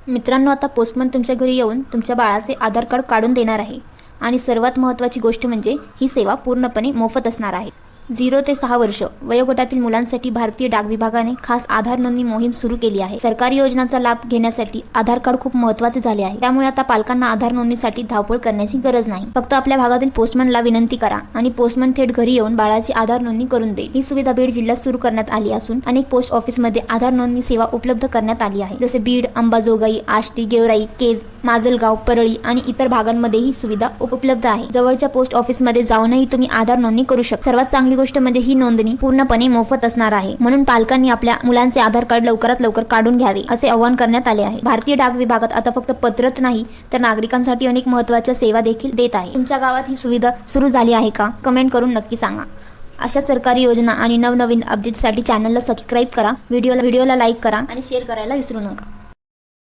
मित्रांनो, आता पोस्टमन तुमच्या घरी येऊन तुमच्या बाळाचे आधार कार्ड काढून देणार आहे आणि सर्वात महत्त्वाची गोष्ट म्हणजे ही सेवा पूर्णपणे मोफत असणार आहे। 0 ते 6 वर्ष वयोगटातील मुलांसाठी भारतीय डाक विभागाने खास आधार नोंदणी मोहीम सुरू केली आहे। सरकारी योजनांचा लाभ घेण्यासाठी आधार कार्ड खूप महत्त्वाचे झाले आहे। त्यामुळे आता पालकांना आधार नोंदणीसाठी धावपळ करण्याची गरज नाही। फक्त आपल्या भागातील पोस्टमनला विनंती करा आणि पोस्टमन थेट घरी येऊन बाळाची आधार नोंदणी करून देईल। ही सुविधा बीड जिल्ह्यात सुरू करण्यात आली असून अनेक पोस्ट ऑफिसमध्ये आधार नोंदणी सेवा उपलब्ध करण्यात आली आहे। जसे बीड, अंबाजोगाई, आष्टी, गेवराई, केज, माजलगाव, परळी आणि इतर भागांमध्ये ही सुविधा उपलब्ध आहे। जवळच्या पोस्ट ऑफिसमध्ये जाऊनही तुम्ही आधार नोंदणी करू शकता। सर्वात चांगली गोष्ट म्हणजे ही नोंदणी पूर्णपणे मोफत असणार आहे, म्हणून पालकांनी आपल्या मुलांचे आधार कार्ड लवकरात लवकर काढून घ्यावे असे आवाहन करण्यात आले आहे। भारतीय डाक विभागात आता फक्त पत्रच नाही तर नागरिकांसाठी अनेक महत्त्वाच्या सेवा देखील देत आहे। तुमच्या गावात ही सुविधा सुरू झाली आहे का? कमेंट करून नक्की सांगा। अशा सरकारी योजना आणि नवनवीन अपडेट्ससाठी चॅनलला सबस्क्राईब करा, व्हिडिओला लाईक करा आणि शेअर करायला विसरू नका।